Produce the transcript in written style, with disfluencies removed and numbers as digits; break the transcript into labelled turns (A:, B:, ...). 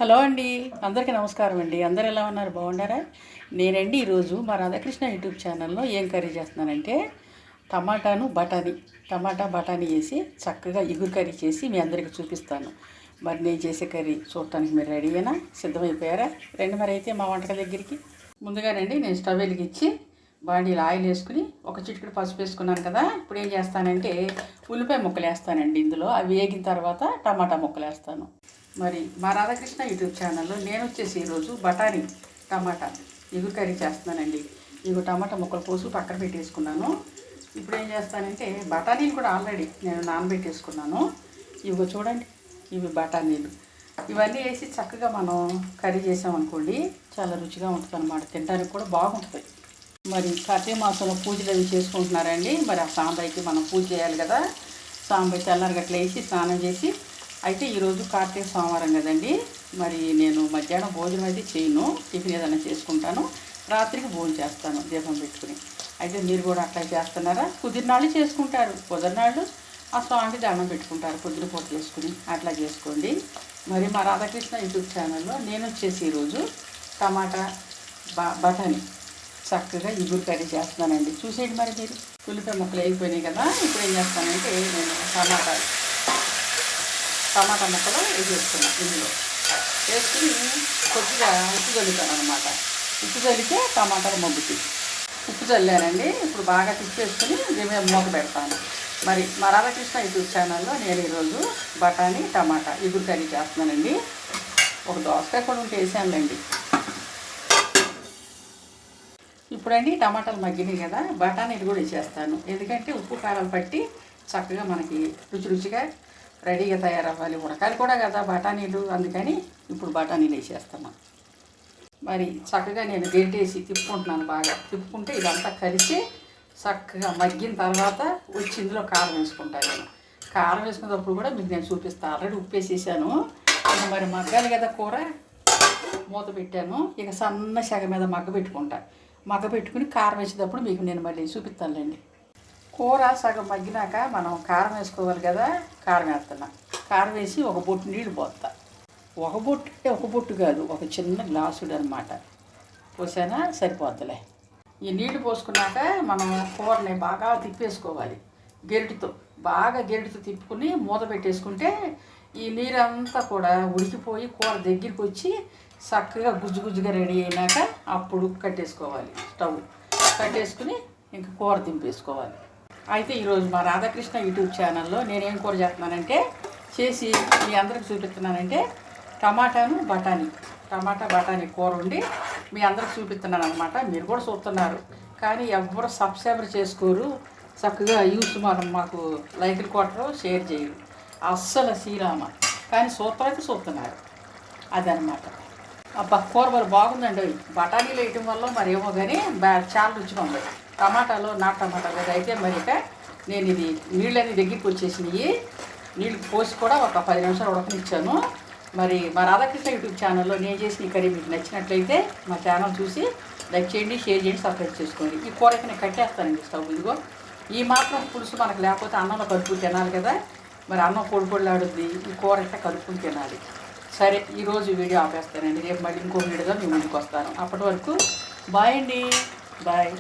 A: Hello అండి, అందరికీ నమస్కారం అండి. అందరు ఎలా ఉన్నారు? బాగున్నారా? నేనండి ఈరోజు మా రాధాకృష్ణ యూట్యూబ్ ఛానల్లో ఏం కర్రీ చేస్తున్నానంటే టమాటా బఠానీ వేసి చక్కగా ఇగురు కర్రీ చేసి మీ అందరికీ చూపిస్తాను. మరి నేను చేసే కర్రీ చూడటానికి మీరు రెడీ అయినా సిద్ధమైపోయారా? రండి మరి అయితే మా వంటక దగ్గరికి. ముందుగానండి నేను స్టవ్ వెలిగించి బాండీలో ఆయిల్ వేసుకుని ఒక చిటికెడు పసుపు వేసుకున్నాను కదా. ఇప్పుడు ఏం చేస్తానంటే ఉల్లిపాయ ముక్కలు వేస్తానండి ఇందులో. అవి వేగిన తర్వాత టమాటా ముక్కలు వేస్తాను. మరి మా రాధాకృష్ణ యూట్యూబ్ ఛానల్లో నేను వచ్చేసి ఈరోజు బఠానీ టమాటా ఇగురు కర్రీ చేస్తున్నానండి. ఇవి టమాటా ముక్కలు కోసి పక్కన పెట్టేసుకున్నాను. ఇప్పుడు ఏం చేస్తానంటే బఠానీలు కూడా ఆల్రెడీ నేను నానబెట్టేసుకున్నాను. ఇవి చూడండి, ఇవి బఠానీలు. ఇవన్నీ వేసి చక్కగా మనం కర్రీ చేసామనుకోండి చాలా రుచిగా ఉంటుంది అన్నమాట. తినడానికి కూడా బాగుంటుంది. మరి కార్తీక మాసంలో పూజలు అవి చేసుకుంటున్నారండి. మరి ఆ సాంబాయికి మనం పూజ చేయాలి కదా. సాంబాయి తెల్లారి గట్ల వేసి స్నానం చేసి అయితే ఈరోజు కార్తీక సోమవారం కదండి. మరి నేను మధ్యాహ్నం భోజనం అయితే చేయను, టిఫిన్ ఏదైనా చేసుకుంటాను. రాత్రికి భోజనం చేస్తాను దీపం పెట్టుకుని. అయితే మీరు కూడా అట్లా చేస్తున్నారా? కుదిరినాళ్ళు చేసుకుంటారు, కుదిరినాళ్ళు ఆ స్వామికి దండం పెట్టుకుంటారు పొద్దున పూట చేసుకుని. అట్లా చేసుకోండి. మరి మా రాధాకృష్ణ యూట్యూబ్ ఛానల్లో నేను వచ్చేసి ఈరోజు టమాటా బఠానీ చక్కగా ఇగురు కర్రీ చేస్తున్నానండి. చూసేయండి మరి మీరు. ఉల్లిపాయ ముక్కలు అయిపోయినాయి కదా. ఇప్పుడు ఏం చేస్తానంటే నేను టమాటా ముక్కలు వేసేస్తున్నాను. ఇందులో వేసుకుని కొద్దిగా ఉప్పు చల్లుతాను అనమాట. ఉప్పు చల్లితే టమాటాలు మగ్గుతాయి. ఉప్పు చల్లానండి. ఇప్పుడు బాగా తిప్పేసుకుని దీని మూత పెడతాను. మరి మా రాధాకృష్ణ యూట్యూబ్ ఛానల్లో నేను ఈరోజు బఠానీ టమాటా ఇగురు కర్రీ చేస్తున్నానండి. ఒక దోసకాయ కూడా ఉంటే వేసానులేండి. ఇప్పుడండి టమాటాలు మగ్గినాయి కదా, బఠానీలు కూడా వేసేస్తాను. ఎందుకంటే ఉప్పు కారాలు పట్టి చక్కగా మనకి రుచిగా రెడీగా తయారవ్వాలి. ఉడకాలి కూడా కదా బఠానీలు, అందుకని ఇప్పుడు బఠానీలు వేసేస్తాను. మరి చక్కగా నేను గెరిటేసి తిప్పుకుంటున్నాను. బాగా తిప్పుకుంటే ఇదంతా కలిసి చక్కగా మగ్గిన తర్వాత వచ్చి ఇందులో కారం వేసుకుంటాను. నేను కారం వేసుకున్నప్పుడు కూడా మీకు నేను చూపిస్తాను. ఆల్రెడీ ఉప్పు వేసేసాను. మరి మగ్గాలి కదా కూర, మూత పెట్టాను. ఇక సన్న సెగ మీద మగ్గ పెట్టుకుని కారం వేసేటప్పుడు మీకు నేను మళ్ళీ చూపిస్తానులేండి. కూర సగం మగ్గినాక మనం కారం వేసుకోవాలి కదా. కారం వేస్తున్నా. కారం వేసి ఒక బొట్టు నీళ్ళు పోస్తా. ఒక బొట్టు కాదు, ఒక చిన్న గ్లాసుడు అనమాట పోసానా సరిపోద్దులే. ఈ నీళ్లు పోసుకున్నాక మనం కూరని బాగా తిప్పేసుకోవాలి. గెరిటితో తిప్పుకుని మూత పెట్టేసుకుంటే ఈ నీరంతా కూడా ఉడికిపోయి కూర దగ్గరికి వచ్చి చక్కగా గుజ్జుగా రెడీ అయినాక అప్పుడు కట్టేసుకోవాలి. స్టవ్ కట్టేసుకుని ఇంకా కూర దింపేసుకోవాలి. అయితే ఈరోజు మా రాధాకృష్ణ యూట్యూబ్ ఛానల్లో నేనేం కూర చేస్తున్నానంటే చేసి మీ అందరికి చూపిస్తున్నానంటే టమాటా బఠానీ కూర ఉండి మీ అందరికి చూపిస్తున్నాను అనమాట. మీరు కూడా చూస్తున్నారు కానీ ఎవరు సబ్స్క్రైబర్ చేసుకోరు. చక్కగా మాకు లైకులు కొట్టరు, షేర్ చేయరు. అస్సలు శ్రీరామ కానీ అయితే చూస్తున్నారు. అదనమాట. అబ్బా కూర మరి బాగుందండి. బఠానీలు వేయటం వల్ల మరి ఏమో కానీ చాలా రుచిగా ఉంది. టమాటాలు కదా. అయితే మరి ఇక నేను ఇది నీళ్ళని దగ్గరికి వచ్చేసినాయి. నీళ్ళు పోసి కూడా ఒక 10 నిమిషాలు ఉడకనిచ్చాను. మరి మా రాధాకృష్ణ యూట్యూబ్ ఛానల్లో నేను చేసిన ఈ కర్రీ మీకు నచ్చినట్లయితే మా ఛానల్ చూసి లైక్ చేయండి, షేర్ చేయండి, సబ్స్క్రైబ్ చేసుకోండి. ఈ కూర అయితే నేను కట్టేస్తానండి స్టవ్. ఇదిగో ఈ మాత్రం పులుసు మనకు లేకపోతే అన్నంలో కలుపుకుని తినాలి కదా. మరి అన్నం పొడిలాడుద్ది. ఈ కూర అయితే కలుపుకుని తినాలి. సరే, ఈరోజు వీడియో ఆపేస్తానండి. రేపు మళ్ళీ ఇంకో వీడియోగా మీ ముందుకు వస్తాను. అప్పటి వరకు బాయ్ అండి. బాయ్.